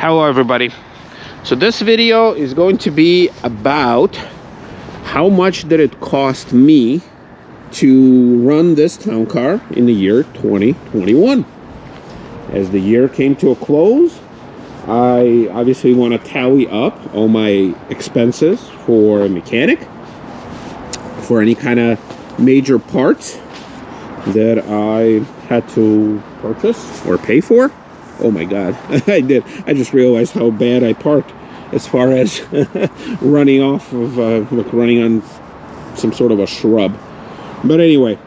Hello everybody. So this video is going to be about how much did it cost me to run this town car in the year 2021. As the year came to a close, I obviously want to tally up all my expenses for a mechanic, for any kind of major parts that I had to purchase or pay for. Oh my God, I did. I just realized how bad I parked as far as running off of, running on some sort of a shrub. But anyway,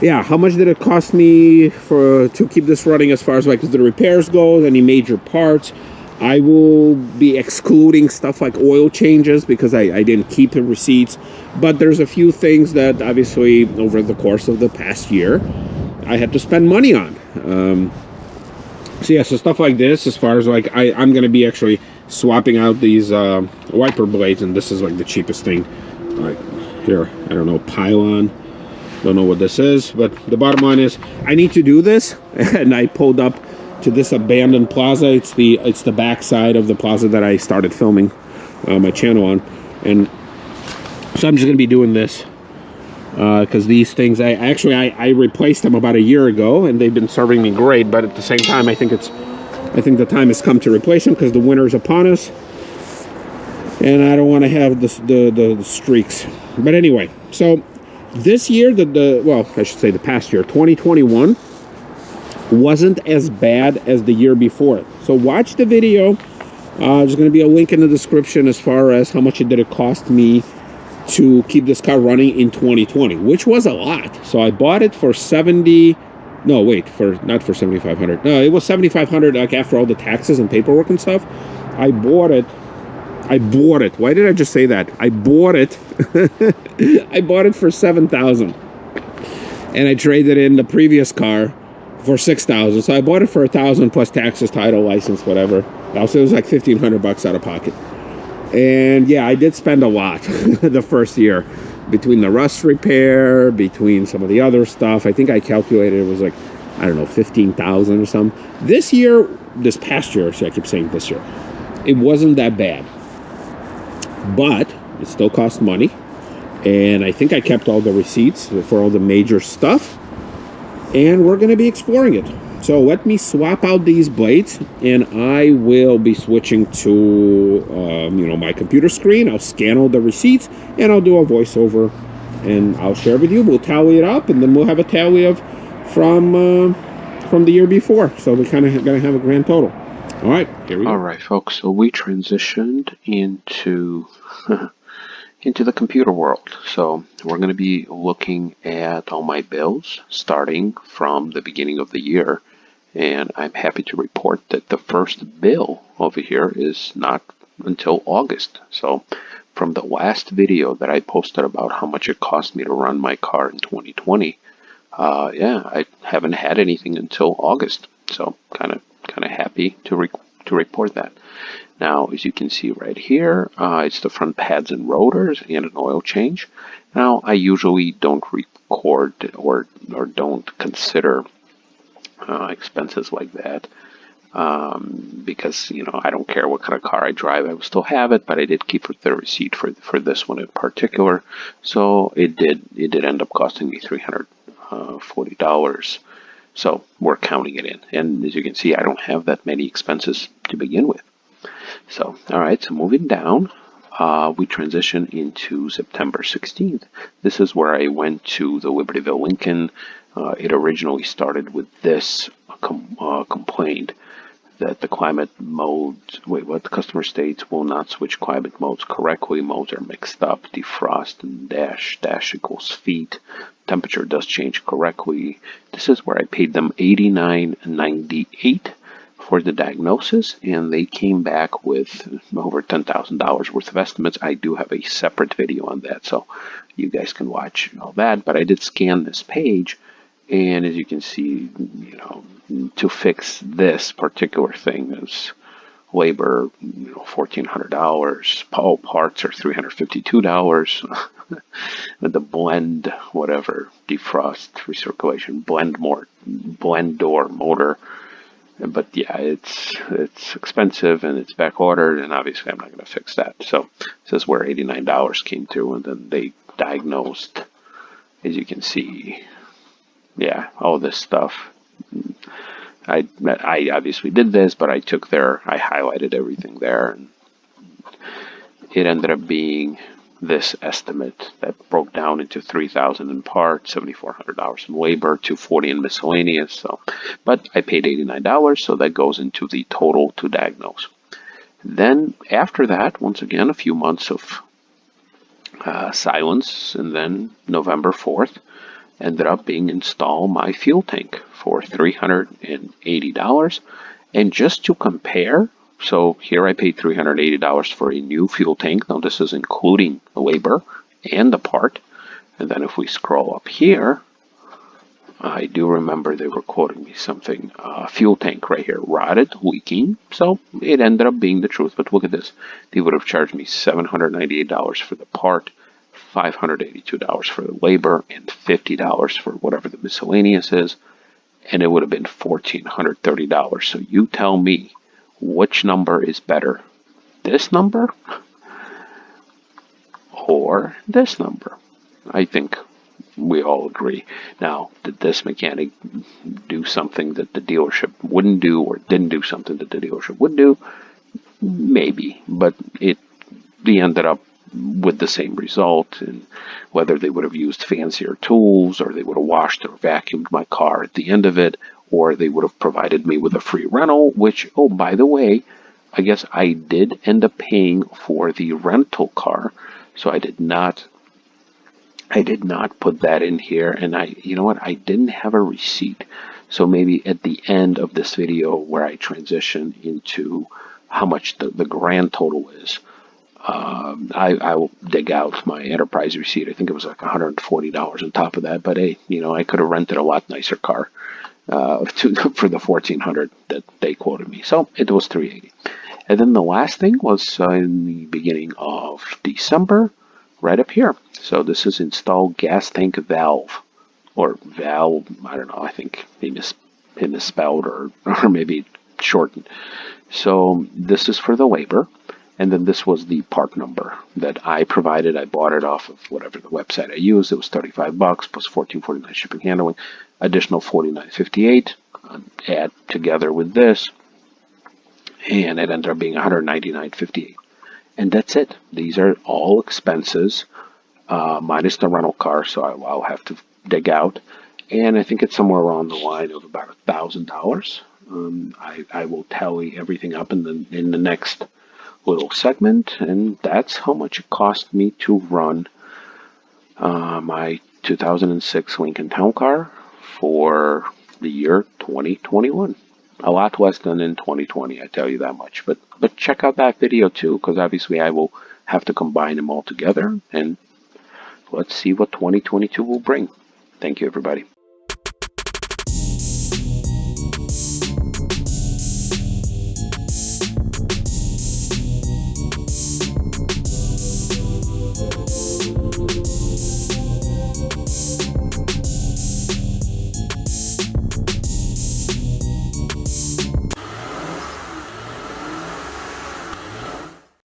yeah, how much did it cost me to keep this running as far as like the repairs go, any major parts? I will be excluding stuff like oil changes because I didn't keep the receipts. But there's a few things that obviously over the course of the past year I had to spend money on. So yeah, so stuff like this, as far as like, I'm going to be actually swapping out these wiper blades, and this is like the cheapest thing. Like here, I don't know, pylon, don't know what this is, but the bottom line is I need to do this. And I pulled up to this abandoned plaza. It's the back side of the plaza that I started filming my channel on, and so I'm just going to be doing this. Because these things, I replaced them about a year ago, and they've been serving me great. But at the same time, I think the time has come to replace them because the winter's upon us, and I don't want to have the streaks. But anyway, so this year, well, I should say the past year, 2021, wasn't as bad as the year before it. So watch the video. There's going to be a link in the description as far as how much did it cost me to keep this car running in 2020, which was a lot. So I bought it for not for 7,500. No, it was 7,500 like after all the taxes and paperwork and stuff. I bought it. Why did I just say that? I bought it. I bought it for 7,000. And I traded in the previous car for 6,000. So I bought it for 1,000 plus taxes, title, license, whatever. Also, it was like 1,500 bucks out of pocket. And yeah, I did spend a lot the first year between the rust repair, between some of the other stuff. I think I calculated it was like, I don't know, 15,000 or something. This past year, I keep saying this year, it wasn't that bad, but it still cost money. And I think I kept all the receipts for all the major stuff, and we're going to be exploring it. So let me swap out these blades, and I will be switching to, my computer screen. I'll scan all the receipts, and I'll do a voiceover, and I'll share with you. We'll tally it up, and then we'll have a tally of from the year before. So we're kind of going to have a grand total. All right, here we go. All right, folks. So we transitioned into into the computer world. So we're going to be looking at all my bills starting from the beginning of the year. And I'm happy to report that the first bill over here is not until August. So from the last video that I posted about how much it cost me to run my car in 2020, I haven't had anything until August. So kind of happy to report that. Now, as you can see right here, it's the front pads and rotors and an oil change. Now, I usually don't record or don't consider expenses like that because I don't care what kind of car I drive. I will still have it, but I did keep the receipt for this one in particular. So it did end up costing me $340. So we're counting it in, and as you can see, I don't have that many expenses to begin with. So all right, so moving down, we transition into September 16th. This is where I went to the Libertyville Lincoln. It originally started with this complaint that the climate modes, the customer states will not switch climate modes correctly. Modes are mixed up. Defrost and dash equals feet. Temperature does change correctly. This is where I paid them $89.98 for the diagnosis, and they came back with over $10,000 worth of estimates. I do have a separate video on that, so you guys can watch all that. But I did scan this page, and as you can see, to fix this particular thing is labor, $1,400. All parts are $352. The blend, whatever, defrost, recirculation, blend door motor But yeah, it's expensive and it's back ordered, and obviously I'm not going to fix that. So this is where $89 came through, and then they diagnosed, as you can see, yeah, all this stuff. I obviously did this, but I highlighted everything there, and it ended up being this estimate that broke down into $3,000 in parts, $7,400 in labor, $240 in miscellaneous. So, but I paid $89, so that goes into the total to diagnose. Then after that, once again, a few months of silence, and then November 4th ended up being install my fuel tank for $380. And just to compare, so here I paid $380 for a new fuel tank. Now this is including the labor and the part. And then if we scroll up here, I do remember they were quoting me something, fuel tank right here, rotted, leaking. So it ended up being the truth. But look at this. They would have charged me $798 for the part, $582 for the labor, and $50 for whatever the miscellaneous is. And it would have been $1,430. So you tell me, which number is better? This number or this number? I think we all agree. Now, did this mechanic do something that the dealership wouldn't do, or didn't do something that the dealership would do? Maybe, but they ended up with the same result, and whether they would have used fancier tools, or they would have washed or vacuumed my car at the end of it, or they would have provided me with a free rental, which, oh, by the way, I guess I did end up paying for the rental car, so I did not put that in here, and you know what, I didn't have a receipt. So maybe at the end of this video where I transition into how much the grand total is, I will dig out my enterprise receipt. I think it was like $140 on top of that, but hey, I could have rented a lot nicer car for the $1,400 that they quoted me. So it was $380. And then the last thing was in the beginning of December, right up here. So this is install gas tank valve, or valve, I don't know, I think they misspelled or maybe shortened. So this is for the labor, and then this was the part number that I provided. I bought it off of whatever the website I used. It was $35 plus $14.49 shipping handling, additional $49.58 add together with this, and it ended up being $199.58. And that's it. These are all expenses, minus the rental car, so I'll have to dig out. And I think it's somewhere around the line of about $1,000. I will tally everything up in the next little segment, and that's how much it cost me to run my 2006 Lincoln Town Car for the year 2021. A lot less than in 2020, I tell you that much. But check out that video too, because obviously I will have to combine them all together, and let's see what 2022 will bring. Thank you, everybody.